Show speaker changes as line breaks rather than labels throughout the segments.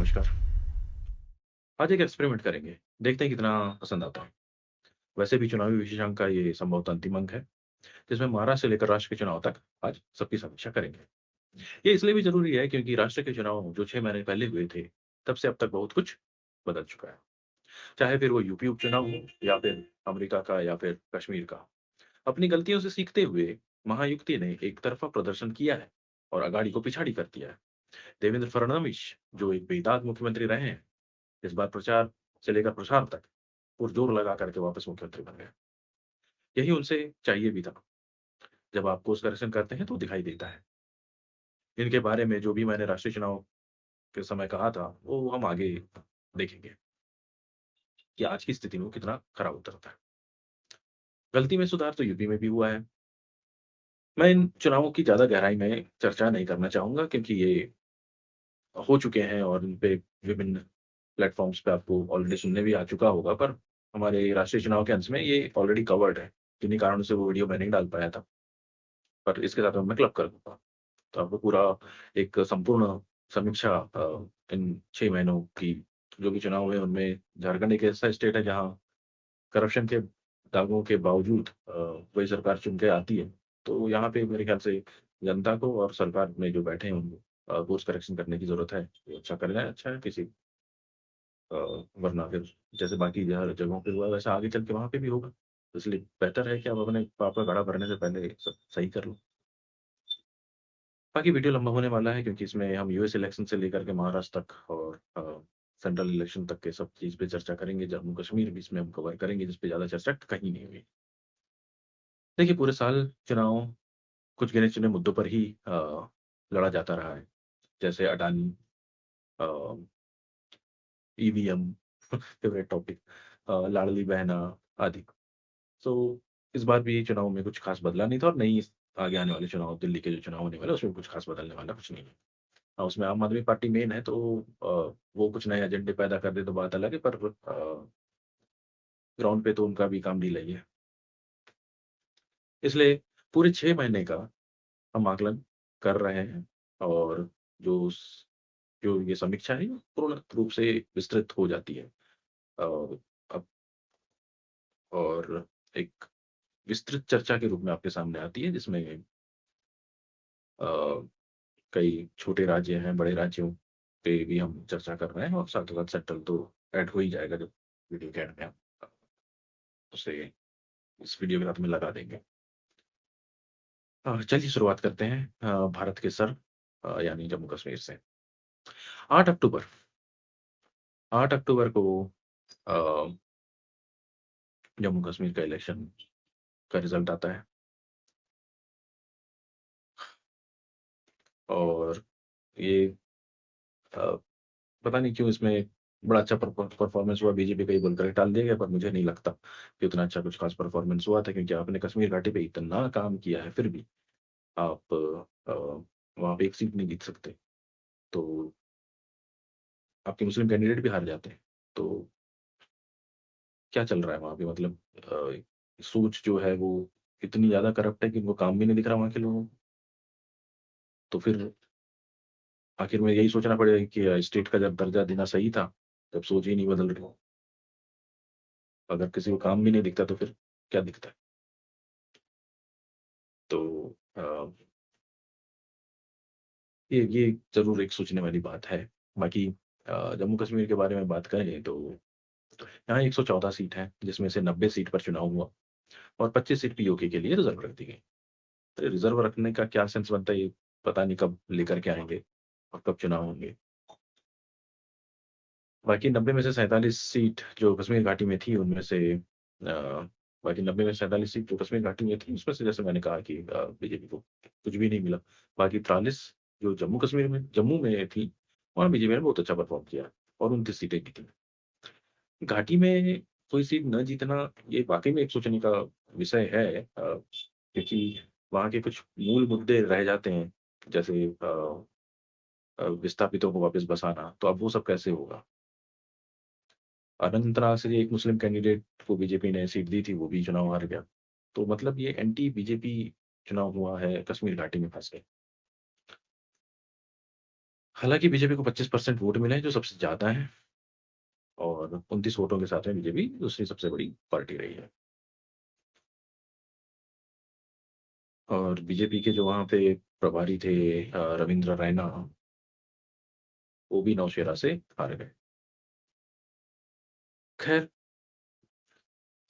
नमस्कार। आज एक एक्सपेरिमेंट करेंगे, देखते हैं कितना पसंद आता है। वैसे भी चुनावी विशेषांक का ये संभवतः अंतिम अंक है, जिसमें महाराष्ट्र से लेकर राष्ट्र के चुनाव तक आज सबकी समीक्षा करेंगे। ये इसलिए भी ज़रूरी है क्योंकि राष्ट्र के चुनाव जो 6 महीने पहले हुए थे, तब से अब तक बहुत कुछ बदल चुका है। चाहे फिर वो यूपी उपचुनाव हो या फिर अमेरिका का या फिर कश्मीर का। अपनी गलतियों से सीखते हुए महायुति ने एक तरफ़ा प्रदर्शन किया है और अगाड़ी को पिछाड़ी कर दिया है। देवेंद्र फडणवीस, जो एक बेदाग मुख्यमंत्री रहे हैं, इस बार प्रचार से लेकर प्रसार तक पुरजोर लगा करके वापस मुख्यमंत्री बन गए। यही उनसे चाहिए भी था। जब आप कोर्स करेक्शन करते हैं तो दिखाई देता है। इनके बारे में जो भी मैंने राष्ट्रीय चुनाव के समय कहा था, वो हम आगे देखेंगे कि आज की स्थिति में वो कितना खरा उतरता है। गलती में सुधार तो यूपी में भी हुआ है। मैं इन चुनावों की ज़्यादा गहराई में चर्चा नहीं करना चाहूँगा क्योंकि ये हो चुके हैं और इन पे विभिन्न प्लेटफ़ॉर्म्स पे आपको ऑलरेडी सुनने भी आ चुका होगा, पर हमारे राष्ट्रीय चुनाव के अंश में ये ऑलरेडी कवर्ड है। किन्हीं कारणों से वो वीडियो मैं नहीं डाल पाया था, पर इसके साथ अब मैं क्लब कर दूँगा। तो आपको पूरा एक संपूर्ण समीक्षा इन 6 महीनों की जो भी चुनाव हुए उनमें झारखंड एक ऐसा स्टेट है जहाँ करप्शन के दागों के बावजूद वही सरकार चुन के आती है। तो यहाँ पे मेरे ख्याल से जनता को और सरकार में जो बैठे हैं उनको कोर्स करेक्शन करने की ज़रूरत है। ये अच्छा कर जाएँ अच्छा है किसी अ, वरना फिर जैसे बाकी जहाँ जगहों पे हुआ वैसा आगे चल के वहाँ पे भी होगा। तो इसलिए बेहतर है कि आप अपने पाप का घड़ा भरने से पहले सब सही कर लो। बाकी वीडियो लंबा होने वाला है क्योंकि इसमें हम यूएस इलेक्शन से लेकर के महाराष्ट्र तक और सेंट्रल इलेक्शन तक के सब चीज़ पे चर्चा करेंगे। जम्मू कश्मीर भी इसमें हम कवर करेंगे जिस पे ज़्यादा चर्चा कहीं नहीं हुई। देखिए पूरे साल चुनाव कुछ गिने-चुने मुद्दों पर ही लड़ा जाता रहा है। जैसे अडानी अ, EVM favourite topic Ladli Behna आदि। सो इस बार भी चुनाव में कुछ खास बदला नहीं था और नहीं आगे आने वाले चुनाव दिल्ली के जो चुनाव होने वाले हैं उसमें कुछ खास बदलने वाला कुछ नहीं है। उसमें आम आदमी पार्टी मेन है तो वो कुछ नए एजेंडे पैदा कर दे तो बात अलग है पर ग्राउंड पे तो उनका भी काम ढीला ही है। इसलिए पूरे 6 महीने का हम आकलन कर रहे हैं और जो स जो ये समीक्षा है, ये पूर्ण रूप से विस्तृत हो जाती है। अ, अब और एक विस्तृत चर्चा के रूप में आपके सामने आती है जिसमें अ, कई छोटे राज्य हैं, बड़े राज्यों पे भी हम चर्चा कर रहे हैं और साथ-साथ सेंट्रल तो ऐड हो ही जाएगा जब वीडियो के एंड में हम उसे इस वीडियो के साथ में लगा देंगे। चलिए शुरुआत करते हैं भारत के सर यानी जम्मू कश्मीर से। 8 अक्टूबर 8 अक्टूबर को अ, जम्मू कश्मीर का इलेक्शन का रिज़ल्ट आता है और ये अ, पता नहीं क्यों इसमें बड़ा अच्छा परफ़ॉर्मेंस हुआ, बीजेपी का ये बोल कर टाल दिया गया, पर मुझे नहीं लगता कि उतना अच्छा कुछ ख़ास परफ़ॉर्मेंस हुआ था क्योंकि आपने कश्मीर घाटी पे इतना काम किया है, फिर भी आप वहाँ पे एक सीट नहीं जीत सकते। तो आपके मुस्लिम कैंडिडेट भी हार जाते हैं। तो क्या चल रहा है वहाँ पे मतलब सोच जो है वो इतनी ज़्यादा करप्ट है कि उनको काम भी नहीं दिख रहा वहाँ के लोगों को। तो फिर आखिर में यही सोचना पड़ेगा कि स्टेट का जब दर्जा देना सही था, जब सोच ही नहीं बदल रही। अगर किसी को काम भी नहीं दिखता तो फिर क्या दिखता है? तो अ, ये ज़रूर एक सोचने वाली बात है। बाकी जम्मू कश्मीर के बारे में बात करें तो यहाँ 114 सीट हैं, जिसमें से 90 सीट पर चुनाव हुआ और 25 सीट पीओके के लिए रिज़र्व रख दी गई। तो रिज़र्व रखने का क्या सेंस बनता है, ये पता नहीं कब लेकर के आएँगे और कब चुनाव होंगे। बाकी 90 में से 47 सीट जो कश्मीर घाटी में थी, उनमें से बाकी 90 में 47 सीट जो कश्मीर घाटी में थी, उसमें से जैसे मैंने कहा कि बीजेपी को कुछ भी नहीं मिला। बाकी 43 जो जम्मू में थी, वहाँ बीजेपी ने बहुत अच्छा परफ़ॉर्म किया और 29 सीटें जीती। घाटी में कोई सीट न जीतना, ये वाक़ई में एक सोचने का विषय है क्योंकि वहाँ के कुछ मूल मुद्दे रह जाते हैं, जैसे विस्थापितों को वापस बसाना, तो अब वो सब कैसे होगा? अनंतनाग से एक मुस्लिम कैंडिडेट को बीजेपी ने सीट दी थी, वो भी चुनाव हार गया। तो मतलब ये एंटी बीजेपी चुनाव हुआ है, कश्मीर घाटी में ख़ास के। हालाँकि बीजेपी को 25% वोट मिले हैं, जो सबसे ज़्यादा हैं और 29 वोटों के साथ में बीजेपी दूसरी सबसे बड़ी पार्टी रही है। और बीजेपी के जो वहाँ पे प्रभारी थे रविंद्र रैना, वो भी नौशेरा से हार गए। खैर,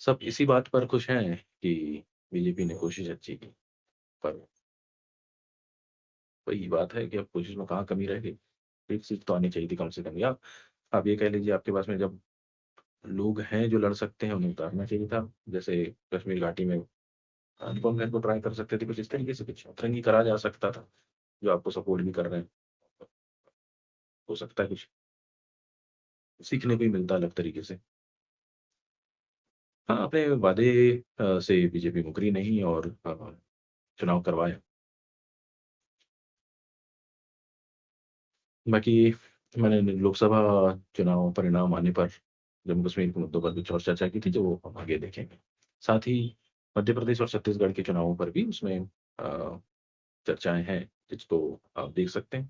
सब इसी बात पर खुश हैं कि बीजेपी ने कोशिश अच्छी की, पर वही बात है कि अब कोशिश में कहाँ कमी रह गई। एक सीट तो आनी चाहिए थी कम से कम, या आप ये कह लीजिए आपके पास में जब लोग हैं जो लड़ सकते हैं, उन्हें उतारना चाहिए था। जैसे कश्मीर घाटी में अनुपम खेर को ट्राई कर सकते थे, कुछ इस तरीके से कुछ अतरंगी करा जा सकता था, जो आपको सपोर्ट भी कर रहे हैं। हो सकता है कुछ सीखने को ही मिलता अलग तरीके से। हाँ, अपने वादे से बीजेपी मुकरी नहीं और चुनाव करवाया। बाकी मैंने लोकसभा चुनाव परिणाम आने पर जम्मू कश्मीर के मुद्दों पर कुछ और चर्चा की थी, जो वो हम आगे देखेंगे। साथ ही मध्य प्रदेश और छत्तीसगढ़ के चुनावों पर भी उसमें चर्चाएं हैं, जिसको आप देख सकते हैं।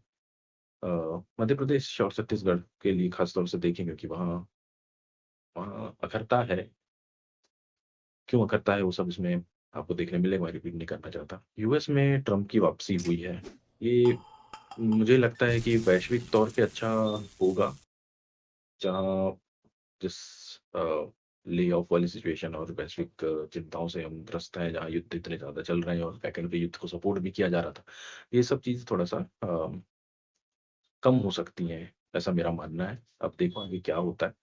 मध्य प्रदेश और छत्तीसगढ़ के लिए खास तौर से देखेंगे कि वहाँ वहाँ अखरता है। क्यों अखरता है वो सब इसमें आपको देखने मिलेगा, मैं रिपीट नहीं करना चाहता। यूएस में ट्रम्प की वापसी हुई है। ये मुझे लगता है कि वैश्विक तौर पे अच्छा होगा, जहाँ जिस ले ऑफ वाली सिचुएशन और वैश्विक चिंताओं से हम ग्रस्त हैं, जहाँ युद्ध इतने ज़्यादा चल रहे हैं और बैकएंड पे युद्ध को सपोर्ट भी किया जा रहा था, ये सब चीज़ थोड़ा सा कम हो सकती हैं, ऐसा मेरा मानना है। अब देखो आगे क्या होता है।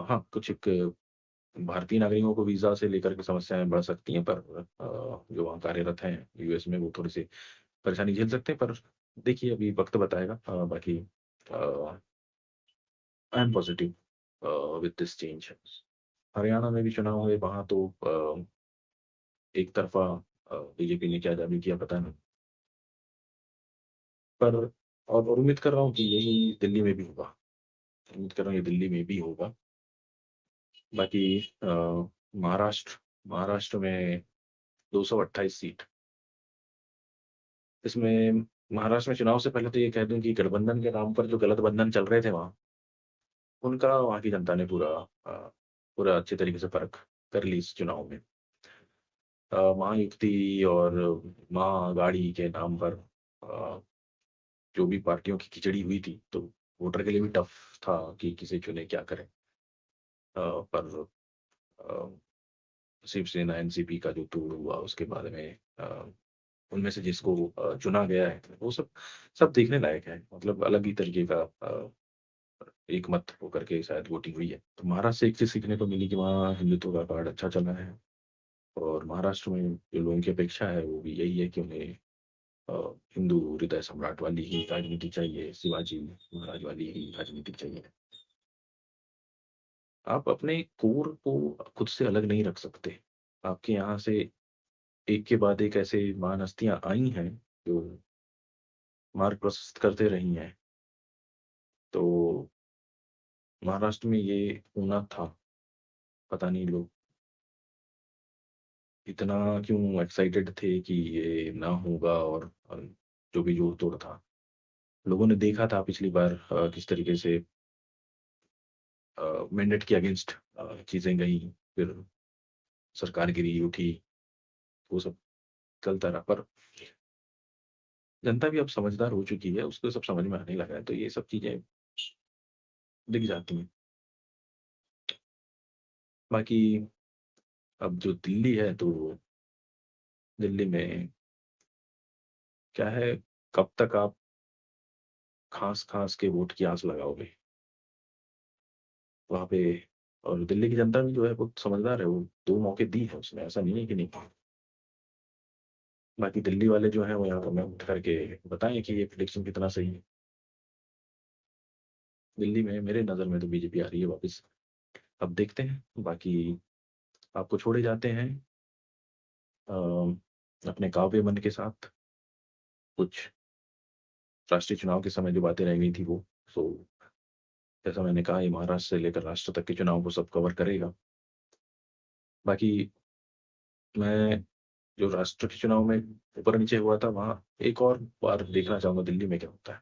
हाँ, कुछ एक भारतीय नागरिकों को वीज़ा से लेकर के समस्याएँ बढ़ सकती हैं, पर जो वहाँ कार्यरत हैं यूएस में, वो थोड़ी-सी परेशानी झेल सकते हैं, पर देखिए अभी वक़्त बताएगा। बाकी I am positive with this change. Haryana में भी चुनाव हुए, वहाँ तो एक तरफ़ा बीजेपी ने क्या जादू किया पता नहीं। पर और उम्मीद कर रहा हूँ कि यही दिल्ली में भी होगा। उम्मीद कर रहा हूँ ये दिल्ली में भी होगा। बाकी महाराष्ट्र महाराष्ट्र में 228 सीट। इसमें महाराष्ट्र में चुनाव से पहले तो ये कह दूं कि गठबंधन के नाम पर जो गलत बंधन चल रहे थे वहाँ, उनका वहाँ की जनता ने पूरा अच्छे तरीके से परख कर ली इस चुनाव में। महायुक्ति और महाअगाड़ी के नाम पर अ, जो भी पार्टियों की खिचड़ी हुई थी, तो वोटर के लिए भी टफ था कि किसे चुने क्या करें। पर शिवसेना एनसीपी का जो तोड़ हुआ उसके बाद में उनमें से जिसको चुना गया है, वो सब सब देखने लायक है। मतलब अलग ही तरीके का एक मत होकर के शायद वोटिंग हुई है। तो महाराष्ट्र से एक चीज़ सीखने को मिली कि वहाँ हिंदुत्व का कार्ड अच्छा चला है। और महाराष्ट्र में जो लोगों की अपेक्षा है वो भी यही है कि उन्हें अ, हिंदू हृदय सम्राट वाली ही राजनीति चाहिए, शिवाजी महाराज वाली ही राजनीति चाहिए। आप अपने कोर को खुद से अलग नहीं रख सकते। आपके यहाँ से एक के बाद एक ऐसे महान हस्तियाँ आई हैं, जो मार्ग प्रशस्त करते रही हैं। तो महाराष्ट्र में ये होना था। पता नहीं लोग इतना क्यों एक्साइटेड थे कि ये ना होगा, और जो भी जोड़ तोड़ था, लोगों ने देखा था पिछली बार किस तरीके से मैंडेट के अगेंस्ट चीजें गई, फिर सरकार गिरी उठी, वो सब चलता रहा। पर जनता भी अब समझदार हो चुकी है, उसको सब समझ में आने लगा है, तो ये सब चीजें दिख जाती हैं। बाकी अब जो दिल्ली है, तो दिल्ली में क्या है, कब तक आप खास खास के वोट की आस लगाओगे वहां पे। और दिल्ली की जनता भी जो है बहुत समझदार है, वो दो मौके दी है उसने, ऐसा नहीं है कि नहीं। बाकी दिल्ली वाले जो है वो यहाँ पर उठ करके बताएं कि ये प्रिडिक्शन कितना सही है। दिल्ली में मेरे नज़र में तो बीजेपी आ रही है वापस। अब देखते हैं। बाकी आपको छोड़े जाते हैं अपने काव्य मन के साथ। कुछ राष्ट्रीय चुनाव के समय जो बातें रह गई थी वो, सो जैसा मैंने कहा, ये महाराष्ट्र से लेकर राष्ट्र तक के चुनाव को सब कवर करेगा। बाकी मैं जो राष्ट्र के चुनाव में ऊपर नीचे हुआ था, वहाँ एक और बार देखना चाहूंगा दिल्ली में क्या होता है।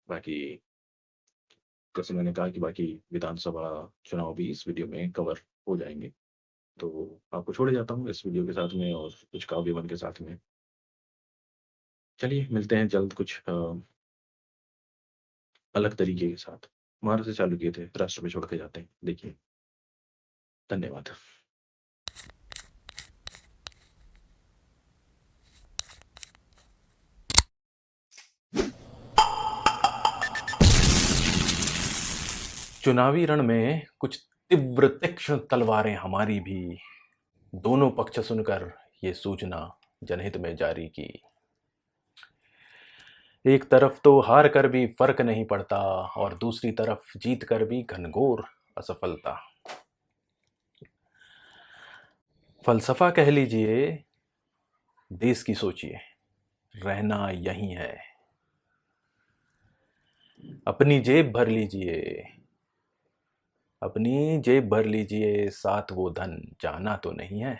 बाकी जैसे मैंने कहा कि बाकी विधानसभा चुनाव भी इस वीडियो में कवर हो जाएँगे। तो आपको छोड़े जाता हूँ इस वीडियो के साथ में और कुछ काव्यवन के साथ में। चलिए मिलते हैं जल्द कुछ अलग तरीके के साथ। महाराज से चालू किए थे, राष्ट्र पे छोड़ के जाते हैं। देखिए, धन्यवाद। चुनावी रण में कुछ तीव्र तीक्ष्ण तलवारें हमारी भी दोनों पक्ष सुनकर ये सूचना जनहित में जारी की। एक तरफ तो हार कर भी फर्क नहीं पड़ता और दूसरी तरफ जीत कर भी घनघोर असफलता। फलसफा कह लीजिए, देश की सोचिए, रहना यही है। अपनी जेब भर लीजिए, अपनी जेब भर लीजिए, साथ वो धन जाना तो नहीं है।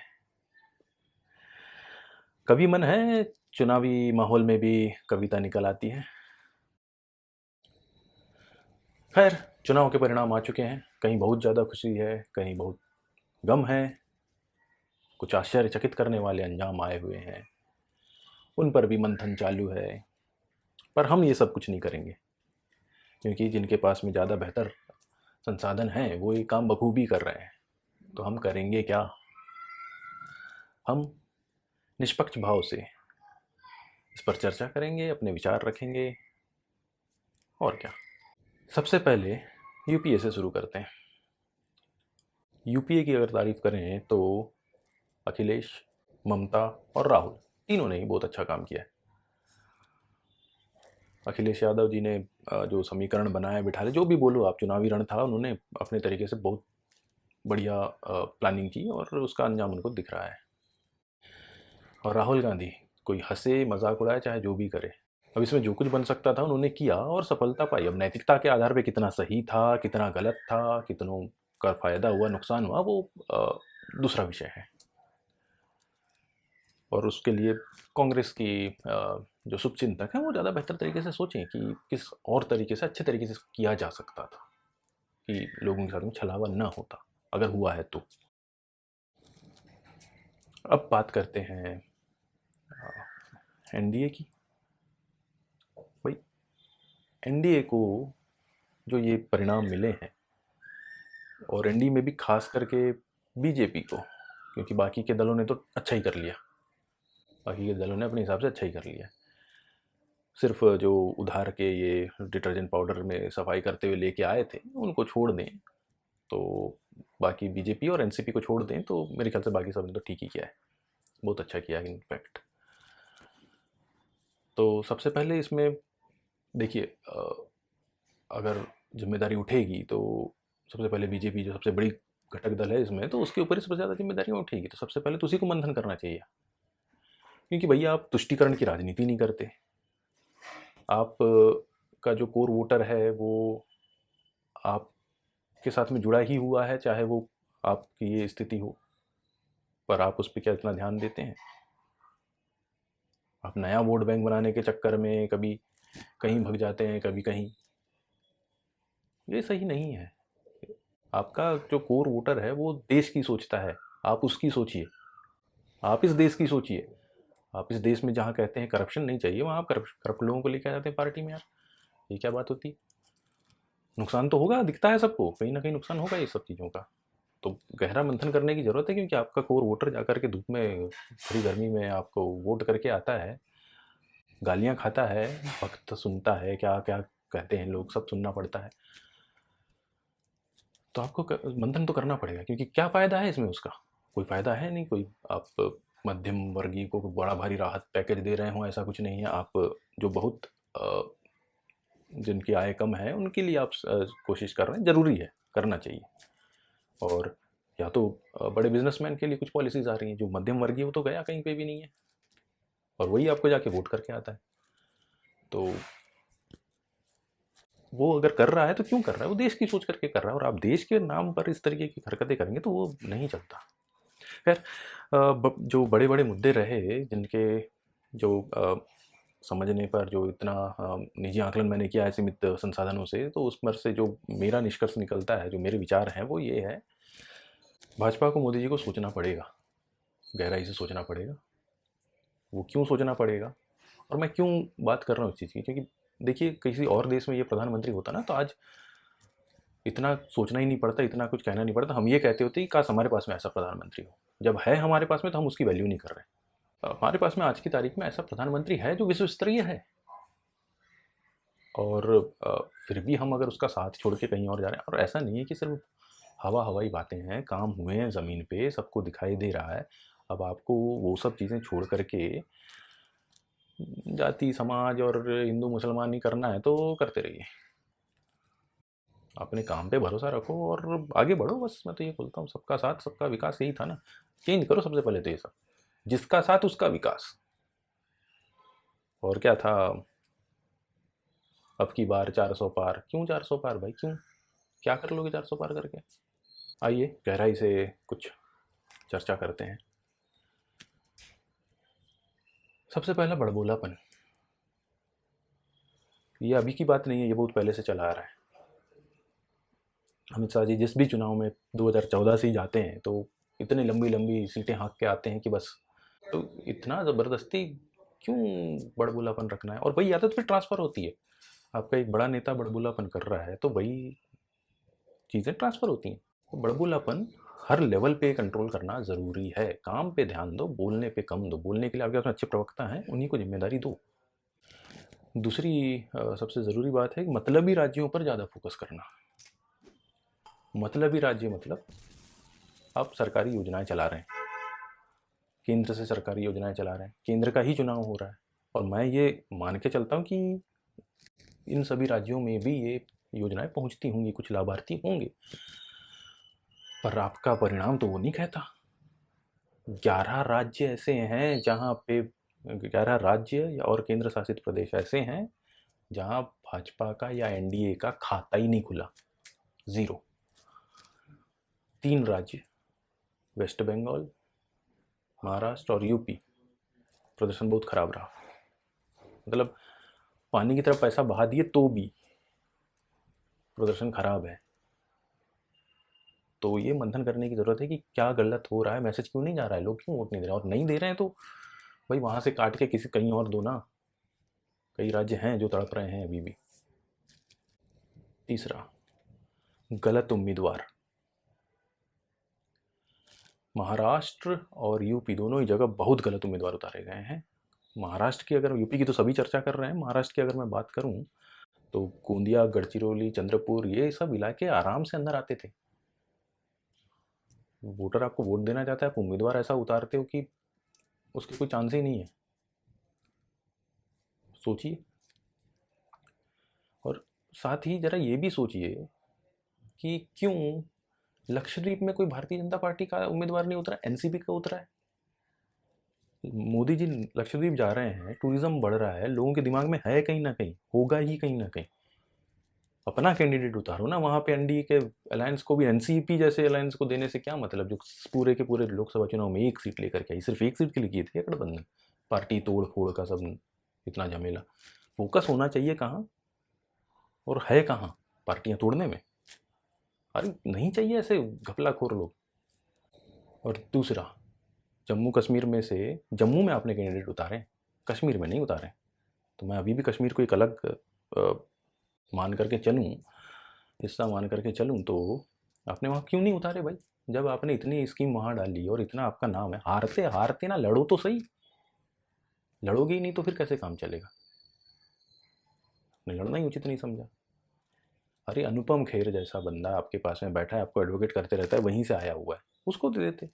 कभी मन है चुनावी माहौल में भी कविता निकल आती है। खैर, चुनाव के परिणाम आ चुके हैं। कहीं बहुत ज़्यादा खुशी है, कहीं बहुत गम है। कुछ आश्चर्यचकित करने वाले अंजाम आए हुए हैं, उन पर भी मंथन चालू है। पर हम ये सब कुछ नहीं करेंगे, क्योंकि जिनके पास में ज़्यादा बेहतर संसाधन हैं वो ये काम बखूबी कर रहे हैं। तो हम करेंगे क्या? हम निष्पक्ष भाव से इस पर चर्चा करेंगे, अपने विचार रखेंगे, और क्या। सबसे पहले यूपीए से शुरू करते हैं। यूपीए की अगर तारीफ करें तो अखिलेश, ममता और राहुल तीनों ने ही बहुत अच्छा काम किया है। अखिलेश यादव जी ने जो समीकरण बनाए बिठाए, जो भी बोलो आप, चुनावी रण था, उन्होंने अपने तरीके से बहुत बढ़िया प्लानिंग की और उसका अंजाम उनको दिख रहा है। और राहुल गांधी, कोई हंसे मजाक उड़ाए चाहे जो भी करे, अब इसमें जो कुछ बन सकता था उन्होंने किया और सफलता पाई। अब नैतिकता के आधार पे कितना सही था, कितना गलत था, कितनों का फायदा हुआ, नुकसान हुआ, वो दूसरा विषय है। और उसके लिए कांग्रेस की जो शुभचिंतक हैं वो ज़्यादा बेहतर तरीके से सोचें कि किस और तरीके से, अच्छे तरीके से किया जा सकता था कि लोगों के साथ में छलावा न होता, अगर हुआ है तो। अब बात करते हैं एनडीए की। भाई, एनडीए को जो ये परिणाम मिले हैं, और एनडीए में भी खास करके बीजेपी को, क्योंकि बाकी के दलों ने तो अच्छा ही कर लिया, बाकी के दलों ने अपने हिसाब से अच्छा ही कर लिया। सिर्फ जो उधार के ये डिटर्जेंट पाउडर में सफाई करते हुए लेके आए थे उनको छोड़ दें तो, बाकी बीजेपी और एनसीपी को छोड़ दें तो मेरे ख्याल से बाकी सब ने तो ठीक ही किया है, बहुत अच्छा किया है इनफैक्ट। तो सबसे पहले इसमें देखिए, अगर जिम्मेदारी उठेगी तो सबसे पहले बीजेपी जो सबसे बड़ी घटक दल है इसमें, तो उसके ऊपर ही सबसे ज़्यादा जिम्मेदारियाँ उठेगी। तो सबसे पहले तो उसी को मंथन करना चाहिए, क्योंकि भैया आप तुष्टीकरण की राजनीति नहीं करते। आप का जो कोर वोटर है वो आपके साथ में जुड़ा ही हुआ है, चाहे वो आपकी ये स्थिति हो, पर आप उस पर क्या इतना ध्यान देते हैं? आप नया वोट बैंक बनाने के चक्कर में कभी कहीं भग जाते हैं, कभी कहीं। ये सही नहीं है। आपका जो कोर वोटर है वो देश की सोचता है, आप उसकी सोचिए, आप इस देश की सोचिए। आप इस देश में जहाँ कहते हैं करप्शन नहीं चाहिए, वहाँ आप करप्ट लोगों को लेकर आ जाते हैं पार्टी में। यार, ये क्या बात होती है? नुकसान तो होगा, दिखता है सबको, कहीं ना कहीं नुकसान होगा ये सब चीज़ों का। तो गहरा मंथन करने की ज़रूरत है, क्योंकि आपका कोर वोटर जाकर के धूप में, थोड़ी गर्मी में आपको वोट करके आता है, गालियाँ खाता है, वक्त सुनता है, क्या क्या कहते हैं लोग, सब सुनना पड़ता है। तो आपको मंथन तो करना पड़ेगा, क्योंकि क्या फ़ायदा है इसमें उसका? कोई फ़ायदा है नहीं कोई। आप मध्यम वर्गीय को बड़ा भारी राहत पैकेज दे रहे हो, ऐसा कुछ नहीं है। आप जो बहुत जिनकी आय कम है उनके लिए आप कोशिश कर रहे हैं, ज़रूरी है, करना चाहिए। और या तो बड़े बिजनेसमैन के लिए कुछ पॉलिसीज़ आ रही हैं, जो मध्यम वर्गीय वो तो गया कहीं पे भी नहीं है, और वही आपको जाके वोट करके आता है। तो वो अगर कर रहा है तो क्यों कर रहा है? वो देश की सोच करके कर रहा है, और आप देश के नाम पर इस तरीके की हरकतें करेंगे तो वो नहीं चलता। खैर, जो बड़े बड़े मुद्दे रहे, जिनके जो
समझने पर, जो इतना निजी आकलन मैंने किया है सीमित संसाधनों से, तो उस पर से जो मेरा निष्कर्ष निकलता है, जो मेरे विचार हैं, वो ये है, भाजपा को मोदी जी को सोचना पड़ेगा, गहराई से सोचना पड़ेगा। वो क्यों सोचना पड़ेगा और मैं क्यों बात कर रहा हूँ इस चीज़ की, क्योंकि देखिए किसी और देश में ये प्रधानमंत्री होता ना, तो आज इतना सोचना ही नहीं पड़ता, इतना कुछ कहना नहीं पड़ता। हम ये कहते होते कि काश हमारे पास में ऐसा प्रधानमंत्री हो। जब है हमारे पास में तो हम उसकी वैल्यू नहीं कर रहे। हमारे पास में आज की तारीख में ऐसा प्रधानमंत्री है जो विश्व स्तरीय है, और फिर भी हम अगर उसका साथ छोड़ के कहीं और जा रहे हैं। और ऐसा नहीं है कि सिर्फ हवाई बातें हैं, काम हुए हैं ज़मीन पे, सबको दिखाई दे रहा है। अब आपको वो सब चीज़ें छोड़ करके जाति समाज और हिंदू मुसलमान नहीं करना है तो करते रहिए, अपने काम पे भरोसा रखो और आगे बढ़ो। बस मैं तो ये बोलता हूँ, सबका साथ सबका विकास, यही था ना। चेंज करो सबसे पहले तो ये सब, जिसका साथ उसका विकास। और क्या था, अब की बार 400 पार। क्यों 400 पार भाई, क्यों, क्या कर लोगे 400 पार करके? आइए गहराई से कुछ चर्चा करते हैं। सबसे पहला बड़बोलापन, ये अभी की बात नहीं है, ये बहुत पहले से चला आ रहा है। अमित शाह जी जिस भी चुनाव में 2014 से ही जाते हैं तो इतनी लंबी लंबी सीटें हाँक के आते हैं कि बस। तो इतना ज़बरदस्ती क्यों बड़बोलापन रखना है? और वही आदत फिर ट्रांसफ़र होती है। आपका एक बड़ा नेता बड़बोलापन कर रहा है तो वही चीज़ें ट्रांसफ़र होती हैं। तो बड़बोलापन हर लेवल पे कंट्रोल करना ज़रूरी है। काम पे ध्यान दो, बोलने पे कम दो। बोलने के लिए आपके पास में अच्छे प्रवक्ता हैं, उन्हीं को ज़िम्मेदारी दो। दूसरी सबसे ज़रूरी बात है, मतलबी राज्यों पर ज़्यादा फोकस करना। मतलबी राज्य मतलब आप सरकारी योजनाएं चला रहे हैं, केंद्र से सरकारी योजनाएं चला रहे हैं, केंद्र का ही चुनाव हो रहा है, और मैं ये मान के चलता हूँ कि इन सभी राज्यों में भी ये योजनाएं पहुंचती होंगी, कुछ लाभार्थी होंगे, पर आपका परिणाम तो वो नहीं कहता। 11 राज्य ऐसे हैं जहाँ पे 11 राज्य और केंद्र शासित प्रदेश ऐसे हैं जहाँ भाजपा का या एनडीए का खाता ही नहीं खुला, ज़ीरो। 3 राज्य, वेस्ट बंगाल, महाराष्ट्र और यूपी, प्रदर्शन बहुत खराब रहा। मतलब पानी की तरफ पैसा बहा दिए तो भी प्रदर्शन खराब है। तो ये मंथन करने की ज़रूरत है कि क्या गलत हो रहा है, मैसेज क्यों नहीं जा रहा है, लोग क्यों वोट नहीं दे रहे हैं। और नहीं दे रहे हैं तो भाई वहाँ से काट के किसी कहीं और दो ना। कई राज्य हैं जो तड़प रहे हैं अभी भी। तीसरा, गलत उम्मीदवार। महाराष्ट्र और यूपी दोनों ही जगह बहुत गलत उम्मीदवार उतारे गए हैं। महाराष्ट्र की, अगर यूपी की तो सभी चर्चा कर रहे हैं, महाराष्ट्र की अगर मैं बात करूं तो गोंदिया, गढ़चिरौली, चंद्रपुर, ये सब इलाके आराम से अंदर आते थे। वोटर आपको वोट देना चाहता है, आप उम्मीदवार ऐसा उतारते हो कि उसके कोई चांस ही नहीं है। सोचिए। और साथ ही ज़रा ये भी सोचिए कि क्यों लक्षद्वीप में कोई भारतीय जनता पार्टी का उम्मीदवार नहीं उतरा, एनसीपी का उतरा है। मोदी जी लक्षद्वीप जा रहे हैं, टूरिज्म बढ़ रहा है, लोगों के दिमाग में है कहीं ना कहीं, होगा ही कहीं ना कहीं। अपना कैंडिडेट उतारो ना वहाँ पे। एनडीए के अलायंस को भी एनसीपी जैसे अलायंस को देने से क्या मतलब, जो पूरे के पूरे लोकसभा चुनाव में एक सीट लेकर के आई, सिर्फ एक सीट के लिए किए थे गठबंधन। पार्टी तोड़ फोड़ का सब इतना झमेला। फोकस होना चाहिए कहाँ, और है कहाँ पार्टियां तोड़ने में। अरे नहीं चाहिए ऐसे घपलाखोर लोग। और दूसरा, जम्मू कश्मीर में से, जम्मू में आपने कैंडिडेट उतारे, कश्मीर में नहीं उतारे। तो मैं अभी भी कश्मीर को एक अलग मान करके चलूँ, हिस्सा मान करके चलूँ, तो आपने वहाँ क्यों नहीं उतारे भाई? जब आपने इतनी स्कीम वहाँ डाली और इतना आपका नाम है, हारते हारते ना लड़ो तो सही। लड़ोगे ही नहीं तो फिर कैसे काम चलेगा? आपने लड़ना ही उचित नहीं समझा। अरे अनुपम खेर जैसा बंदा आपके पास में बैठा है, आपको एडवोकेट करते रहता है, वहीं से आया हुआ है, उसको दे देते।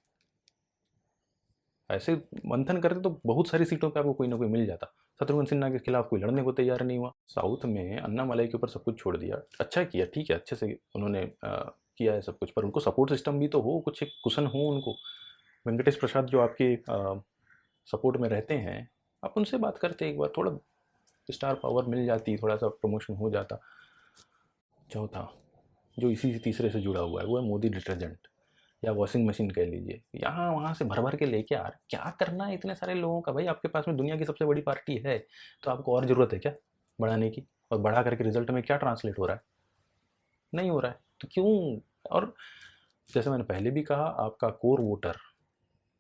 ऐसे मंथन करते तो बहुत सारी सीटों पे आपको कोई ना कोई मिल जाता। शत्रुघ्न सिन्हा के खिलाफ कोई लड़ने को तैयार नहीं हुआ। साउथ में अन्नामलाई के ऊपर सब कुछ छोड़ दिया, अच्छा किया, ठीक है, अच्छे से उन्होंने किया है सब कुछ, पर उनको सपोर्ट सिस्टम भी तो हो, कुछ एक कुशन हो उनको। वेंकटेश प्रसाद जो आपके सपोर्ट में रहते हैं, आप उनसे बात करते एक बार, थोड़ा स्टार पावर मिल जाती, थोड़ा सा प्रमोशन हो जाता। चौथा, जो इसी तीसरे से जुड़ा हुआ है, वो है मोदी डिटर्जेंट। या वॉशिंग मशीन कह लीजिए, यहाँ वहाँ से भर भर के लेके आ रहे, क्या करना है इतने सारे लोगों का? भाई आपके पास में दुनिया की सबसे बड़ी पार्टी है, तो आपको और ज़रूरत है क्या बढ़ाने की? और बढ़ा करके रिजल्ट में क्या ट्रांसलेट हो रहा है? नहीं हो रहा है, तो क्यों? और जैसे मैंने पहले भी कहा, आपका कोर वोटर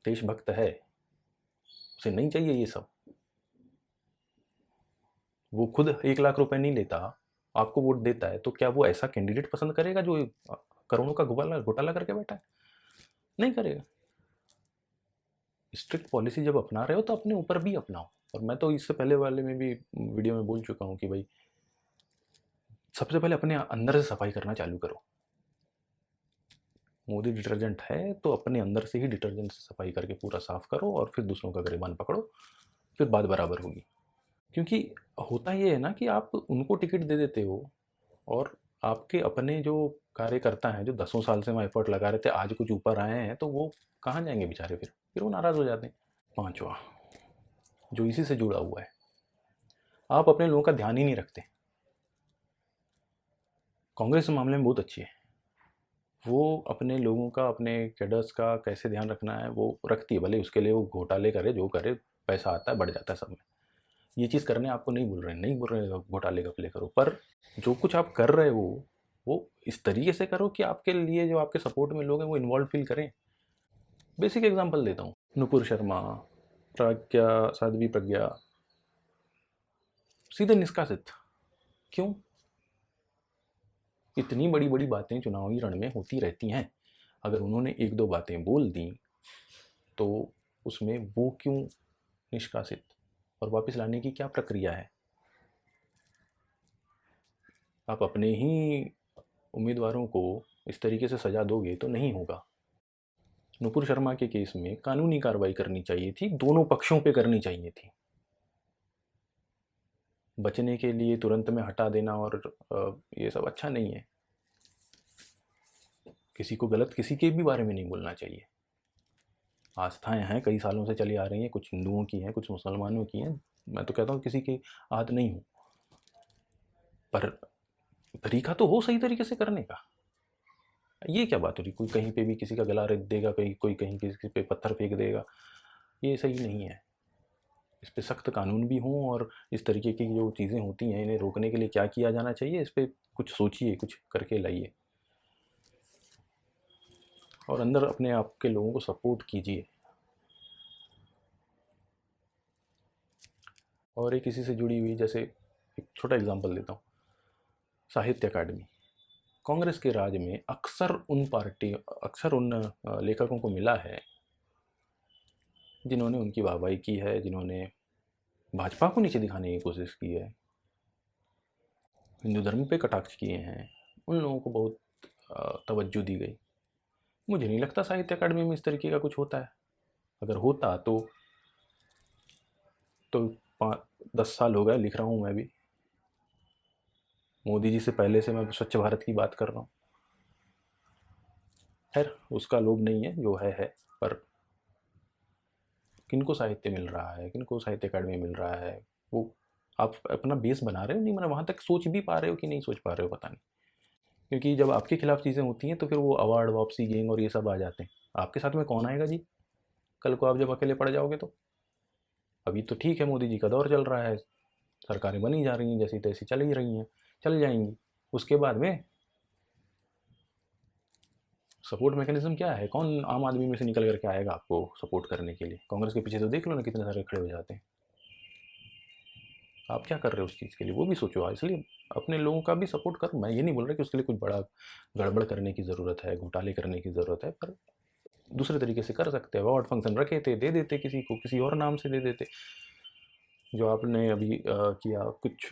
देशभक्त है, उसे नहीं चाहिए ये सब। वो खुद 1 लाख रुपए नहीं लेता, आपको वोट देता है, तो क्या वो ऐसा कैंडिडेट पसंद करेगा जो करोड़ों का घोटाला घोटाला करके बैठा है? नहीं करेगा। स्ट्रिक्ट पॉलिसी जब अपना रहे हो तो अपने ऊपर भी अपनाओ। और मैं तो इससे पहले वाले में भी वीडियो में बोल चुका हूँ कि भाई सबसे पहले अपने अंदर से सफाई करना चालू करो। मोदी डिटर्जेंट है तो अपने अंदर से ही डिटर्जेंट से सफाई करके पूरा साफ करो, और फिर दूसरों का गिरेबान पकड़ो, फिर बात बराबर होगी। क्योंकि होता ये है ना कि आप उनको टिकट दे देते हो, और आपके अपने जो कार्यकर्ता हैं जो 10 साल से वहाँ एफर्ट लगा रहे थे, आज कुछ ऊपर आए हैं, तो वो कहाँ जाएंगे बेचारे? फिर वो नाराज़ हो जाते हैं। पांचवा, जो इसी से जुड़ा हुआ है, आप अपने लोगों का ध्यान ही नहीं रखते। कांग्रेस इस मामले में बहुत अच्छी है, वो अपने लोगों का, अपने कैडर्स का कैसे ध्यान रखना है वो रखती है, भले उसके लिए वो घोटाले करे जो करे, पैसा आता है बढ़ जाता है सब में। ये चीज़ करने आपको नहीं बोल रहे घोटाले घपले करो, पर जो कुछ आप कर रहे हो वो इस तरीके से करो कि आपके लिए जो आपके सपोर्ट में लोग हैं वो इन्वॉल्व फील करें। बेसिक एग्जांपल देता हूँ, नुपुर शर्मा, प्रज्ञा, साध्वी प्रज्ञा, सीधे निष्कासित। क्यों? इतनी बड़ी बड़ी बातें चुनावी रण में होती रहती हैं, अगर उन्होंने एक दो बातें बोल दी तो उसमें वो क्यों निष्कासित? और वापस लाने की क्या प्रक्रिया है? आप अपने ही उम्मीदवारों को इस तरीके से सजा दोगे तो नहीं होगा। नुपुर शर्मा के केस में कानूनी कार्रवाई करनी चाहिए थी, दोनों पक्षों पे करनी चाहिए थी। बचने के लिए तुरंत में हटा देना और ये सब अच्छा नहीं है। किसी को गलत किसी के भी बारे में नहीं बोलना चाहिए। आस्थाएं हैं, कई सालों से चली आ रही हैं, कुछ हिंदुओं की हैं, कुछ मुसलमानों की हैं, मैं तो कहता हूँ किसी की आद नहीं हूँ, पर तरीका तो हो सही तरीके से करने का। ये क्या बात हो रही? कोई कहीं पे भी किसी का गला रख देगा, कोई कहीं किसी पे पत्थर फेंक देगा, ये सही नहीं है। इस पे सख्त कानून भी हों, और इस तरीके की जो चीज़ें होती हैं इन्हें रोकने के लिए क्या किया जाना चाहिए, इस पे कुछ सोचिए, कुछ करके लाइए, और अंदर अपने आप के लोगों को सपोर्ट कीजिए। और एक इसी से जुड़ी हुई, जैसे एक छोटा एग्जांपल देता हूँ, साहित्य अकादमी। कांग्रेस के राज में अक्सर उन लेखकों को मिला है जिन्होंने उनकी वाहवाही की है, जिन्होंने भाजपा को नीचे दिखाने की कोशिश की है, हिंदू धर्म पे कटाक्ष किए हैं, उन लोगों को बहुत तवज्जो दी गई। मुझे नहीं लगता साहित्य अकादमी में इस तरीके का कुछ होता है। अगर होता तो 10 साल हो गए लिख रहा हूँ मैं भी, मोदी जी से पहले से मैं स्वच्छ भारत की बात कर रहा हूँ। खैर उसका लोभ नहीं है, जो है। पर किनको साहित्य मिल रहा है, किनको साहित्य अकादमी मिल रहा है, वो आप अपना बेस बना रहे हो नहीं, मतलब वहाँ तक सोच भी पा रहे हो कि नहीं सोच पा रहे हो, पता नहीं। क्योंकि जब आपके खिलाफ चीज़ें होती हैं तो फिर वो अवार्ड वापसी गैंग और ये सब आ जाते हैं। आपके साथ में कौन आएगा जी कल को, आप जब अकेले पड़ जाओगे तो? अभी तो ठीक है, मोदी जी का दौर चल रहा है, सरकारें बनी जा रही हैं, जैसी तैसी चल ही रही हैं, चल जाएंगी। उसके बाद में सपोर्ट मैकेनिज्म क्या है? कौन आम आदमी में से निकल करके आएगा आपको सपोर्ट करने के लिए? कांग्रेस के पीछे तो देख लो ना कितने सारे खड़े हो जाते हैं। आप क्या कर रहे हो उस चीज़ के लिए, वो भी सोचो। इसलिए अपने लोगों का भी सपोर्ट करो। मैं ये नहीं बोल रहा कि उसके लिए कुछ बड़ा गड़बड़ करने की ज़रूरत है, घोटाले करने की ज़रूरत है, पर दूसरे तरीके से कर सकते हैं। अवार्ड फंक्शन रखे थे, दे देते किसी को, किसी और नाम से दे देते, जो आपने अभी किया कुछ।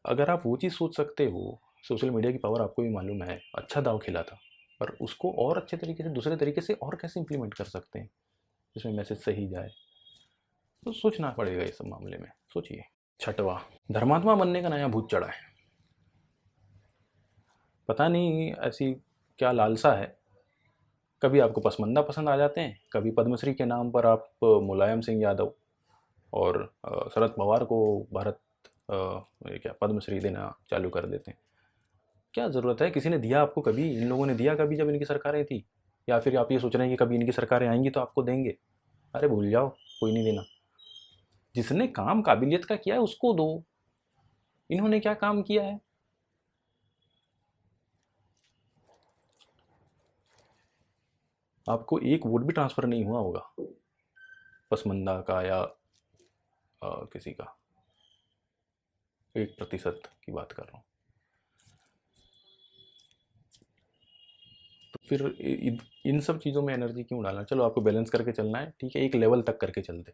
अगर आप वो चीज़ सोच सकते हो, सोशल मीडिया की पावर आपको भी मालूम है, अच्छा दाव खेला था, पर उसको और अच्छे तरीके से, दूसरे तरीके से और कैसे इम्प्लीमेंट कर सकते हैं जिसमें मैसेज सही जाए, तो सोचना पड़ेगा इस मामले में। सोचिए। छठवा, धर्मात्मा बनने का नया भूत चढ़ा है। पता नहीं ऐसी क्या लालसा है, कभी आपको पसमंदा पसंद आ जाते हैं, कभी पद्मश्री के नाम पर आप मुलायम सिंह यादव और शरद पवार को भारत ये क्या पद्मश्री देना चालू कर देते हैं। क्या ज़रूरत है? किसी ने दिया आपको कभी? इन लोगों ने दिया कभी जब इनकी सरकारें थी? या फिर आप ये सोच रहे हैं कि कभी इनकी सरकारें आएंगी तो आपको देंगे। अरे भूल जाओ, कोई नहीं देना। जिसने काम काबिलियत का किया है उसको दो। इन्होंने क्या काम किया है? आपको एक वोट भी ट्रांसफर नहीं हुआ होगा पसमंदा का या किसी का। 1% की बात कर रहा हूँ। तो फिर इन सब चीज़ों में एनर्जी क्यों डालना? चलो आपको बैलेंस करके चलना है, ठीक है, एक लेवल तक करके चलते।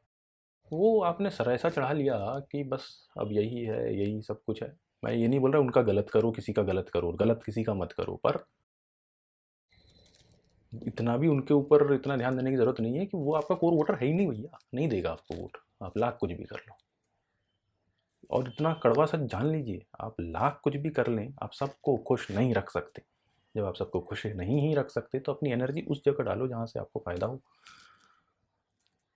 वो आपने सर ऐसा चढ़ा लिया कि बस अब यही है, यही सब कुछ है। मैं ये नहीं बोल रहा उनका गलत करो, किसी का गलत करो, गलत किसी का मत करो, पर इतना भी उनके ऊपर इतना ध्यान देने की ज़रूरत नहीं है कि वो आपका कोर वोटर है ही नहीं भैया, नहीं देगा आपको वोट, आप लाख कुछ भी कर लो। और इतना कड़वा सच जान लीजिए, आप लाख कुछ भी कर लें, आप सबको खुश नहीं रख सकते। जब आप सबको खुश नहीं ही रख सकते तो अपनी एनर्जी उस जगह डालो जहाँ से आपको फ़ायदा हो।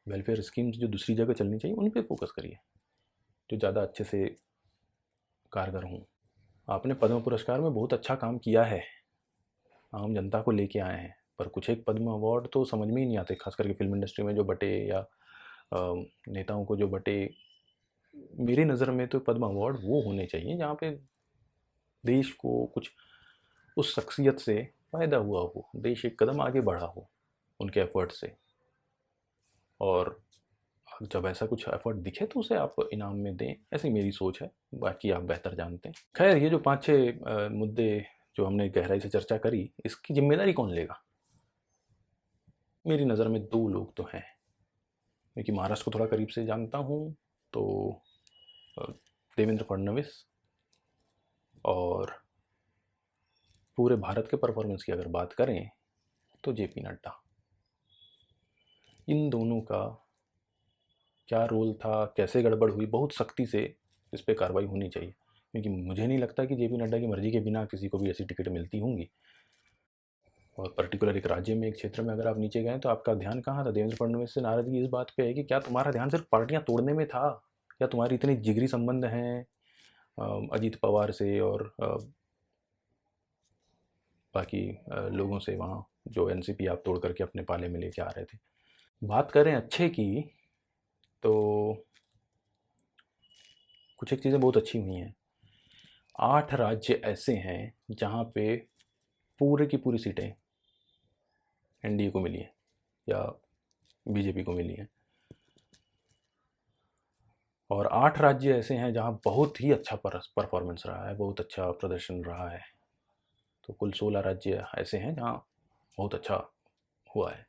वेलफेयर स्कीम्स जो दूसरी जगह चलनी चाहिए उन पे फोकस करिए, जो ज़्यादा अच्छे से कारगर हों। आपने पद्म पुरस्कार में बहुत अच्छा काम किया है, आम जनता को लेके आए हैं, पर कुछ एक पद्म अवार्ड तो समझ में ही नहीं आते, खास करके फिल्म इंडस्ट्री में जो बटे या नेताओं को जो बटे। मेरी नज़र में तो पद्म अवार्ड वो होने चाहिए जहाँ पे देश को कुछ उस शख्सियत से फ़ायदा हुआ हो, देश एक कदम आगे बढ़ा हो उनके एफर्ट से, और जब ऐसा कुछ एफर्ट दिखे तो उसे आप इनाम में दें, ऐसी मेरी सोच है। बाकी आप बेहतर जानते हैं। खैर, ये जो 5-6 मुद्दे जो हमने गहराई से चर्चा करी, इसकी जिम्मेदारी कौन लेगा? मेरी नज़र में 2 लोग तो हैं। क्योंकि महाराष्ट्र को थोड़ा करीब से जानता हूँ, तो देवेंद्र फडणवीस, और पूरे भारत के परफॉर्मेंस की अगर बात करें तो जेपी नड्डा। इन दोनों का क्या रोल था, कैसे गड़बड़ हुई, बहुत सख्ती से इस पे कार्रवाई होनी चाहिए। क्योंकि मुझे नहीं लगता कि जेपी नड्डा की मर्ज़ी के बिना किसी को भी ऐसी टिकट मिलती होंगी। और पर्टिकुलर एक राज्य में, एक क्षेत्र में अगर आप नीचे गए तो आपका ध्यान कहाँ था? देवेंद्र फडणवीस से नाराज़गी इस बात पे है कि क्या तुम्हारा ध्यान सिर्फ पार्टियां तोड़ने में था, या तुम्हारी इतनी जिगरी संबंध हैं अजीत पवार से और बाकी लोगों से वहाँ, जो एनसीपी आप तोड़ करके अपने पाले में लेके आ रहे थे। बात करें अच्छे की, तो कुछ एक चीज़ें बहुत अच्छी हुई हैं। 8 राज्य ऐसे हैं जहाँ पे पूरे की पूरी सीटें एनडीए को मिली हैं या बीजेपी को मिली हैं, और 8 राज्य ऐसे हैं जहाँ बहुत ही अच्छा परफॉर्मेंस रहा है, बहुत अच्छा प्रदर्शन रहा है। तो कुल 16 राज्य ऐसे हैं जहाँ बहुत अच्छा हुआ है।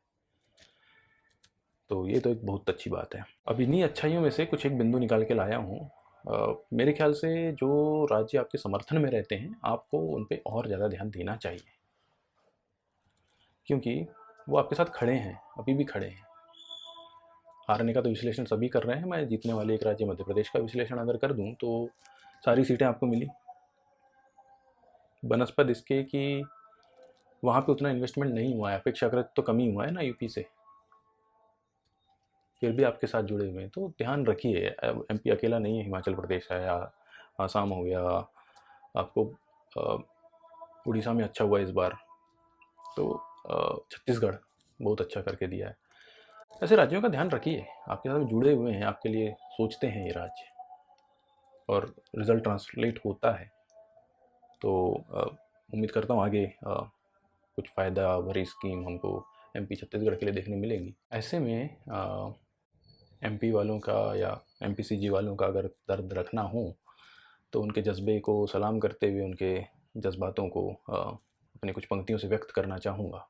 तो ये तो एक बहुत अच्छी बात है। अब इन्हीं अच्छाइयों में से कुछ एक बिंदु निकाल के लाया हूँ। मेरे ख्याल से जो राज्य आपके समर्थन में रहते हैं, आपको उन पे और ज़्यादा ध्यान देना चाहिए, क्योंकि वो आपके साथ खड़े हैं, अभी भी खड़े हैं। हारने का तो विश्लेषण सभी कर रहे हैं, मैं जीतने वाले एक राज्य मध्य प्रदेश का विश्लेषण अगर कर दूं तो सारी सीटें आपको मिली, बनस्पत इसके कि वहाँ पे उतना इन्वेस्टमेंट नहीं हुआ है, अपेक्षाकृत तो कमी हुआ है ना यूपी से, फिर भी आपके साथ जुड़े हुए हैं। तो ध्यान रखिए, एमपी अकेला नहीं है, हिमाचल प्रदेश है, या आसाम हो गया, आपको उड़ीसा में अच्छा हुआ इस बार, तो छत्तीसगढ़ बहुत अच्छा करके दिया है। ऐसे राज्यों का ध्यान रखिए, आपके साथ जुड़े हुए हैं, आपके लिए सोचते हैं ये राज्य, और रिज़ल्ट ट्रांसलेट होता है। तो उम्मीद करता हूँ आगे कुछ फ़ायदा भरी स्कीम हमको एमपी छत्तीसगढ़ के लिए देखने मिलेंगी। ऐसे में एमपी वालों का या एमपीसीजी वालों का अगर दर्द रखना हो तो उनके जज्बे को सलाम करते हुए उनके जज्बातों को अपनी कुछ पंक्तियों से व्यक्त करना चाहूँगा।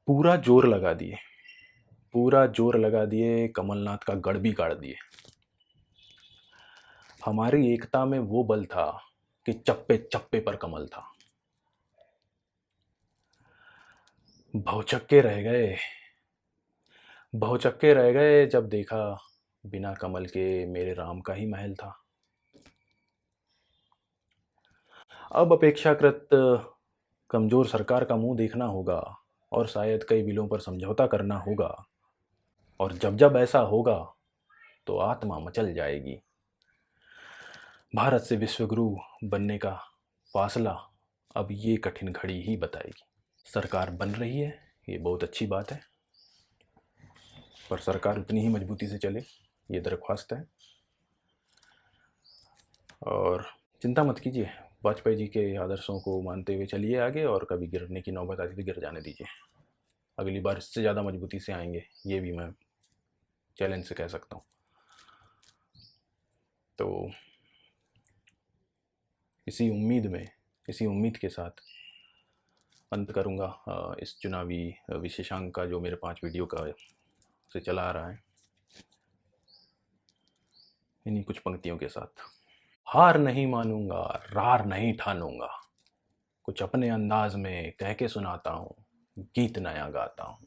पूरा जोर लगा दिए, पूरा जोर लगा दिए, कमलनाथ का गढ़ भी गाड़ दिए। हमारी एकता में वो बल था कि चप्पे चप्पे पर कमल था। भौचक्के रह गए, भौचक्के रह गए जब देखा बिना कमल के मेरे राम का ही महल था। अब अपेक्षाकृत कमज़ोर सरकार का मुंह देखना होगा, और शायद कई बिलों पर समझौता करना होगा, और जब जब ऐसा होगा तो आत्मा मचल जाएगी। भारत से विश्वगुरु बनने का फासला अब ये कठिन घड़ी ही बताएगी। सरकार बन रही है, ये बहुत अच्छी बात है, पर सरकार उतनी ही मजबूती से चले, ये दरख्वास्त है। और चिंता मत कीजिए, वाजपेयी जी के आदर्शों को मानते हुए चलिए आगे, और कभी गिरने की नौबत आती तो गिर जाने दीजिए। अगली बार इससे ज़्यादा मजबूती से आएंगे, ये भी मैं चैलेंज से कह सकता हूँ। तो इसी उम्मीद के साथ अंत करूँगा इस चुनावी विशेषांक का, जो मेरे 5 वीडियो का से चला आ रहा है, इन्हीं कुछ पंक्तियों के साथ। हार नहीं मानूंगा, रार नहीं ठानूंगा, कुछ अपने अंदाज में कह के सुनाता हूँ, गीत नया गाता हूँ।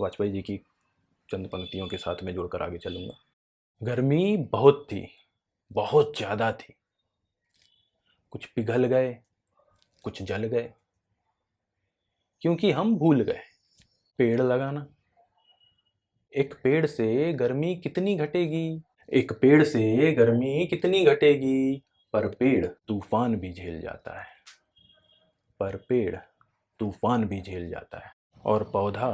वाजपेयी जी की चंद पंक्तियों के साथ मैं जोड़कर आगे चलूँगा। गर्मी बहुत थी, बहुत ज़्यादा थी, कुछ पिघल गए, कुछ जल गए, क्योंकि हम भूल गए पेड़ लगाना। एक पेड़ से गर्मी कितनी घटेगी, एक पेड़ से गर्मी कितनी घटेगी, पर पेड़ तूफान भी झेल जाता है, पर पेड़ तूफान भी झेल जाता है। और पौधा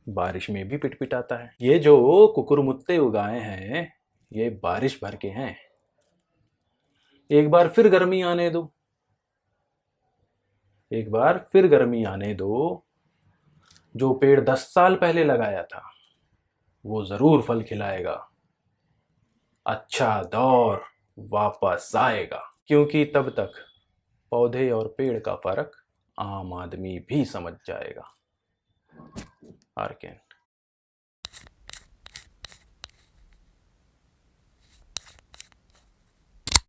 बारिश में भी पिटपिटाता है। ये जो कुकुरमुत्ते उगाए हैं, ये बारिश भर के हैं। एक बार फिर गर्मी आने दो, एक बार फिर गर्मी आने दो। जो पेड़ 10 साल पहले लगाया था, वो जरूर फल खिलाएगा। अच्छा दौर वापस आएगा, क्योंकि तब तक पौधे और पेड़ का फर्क आम आदमी भी समझ जाएगा। आर के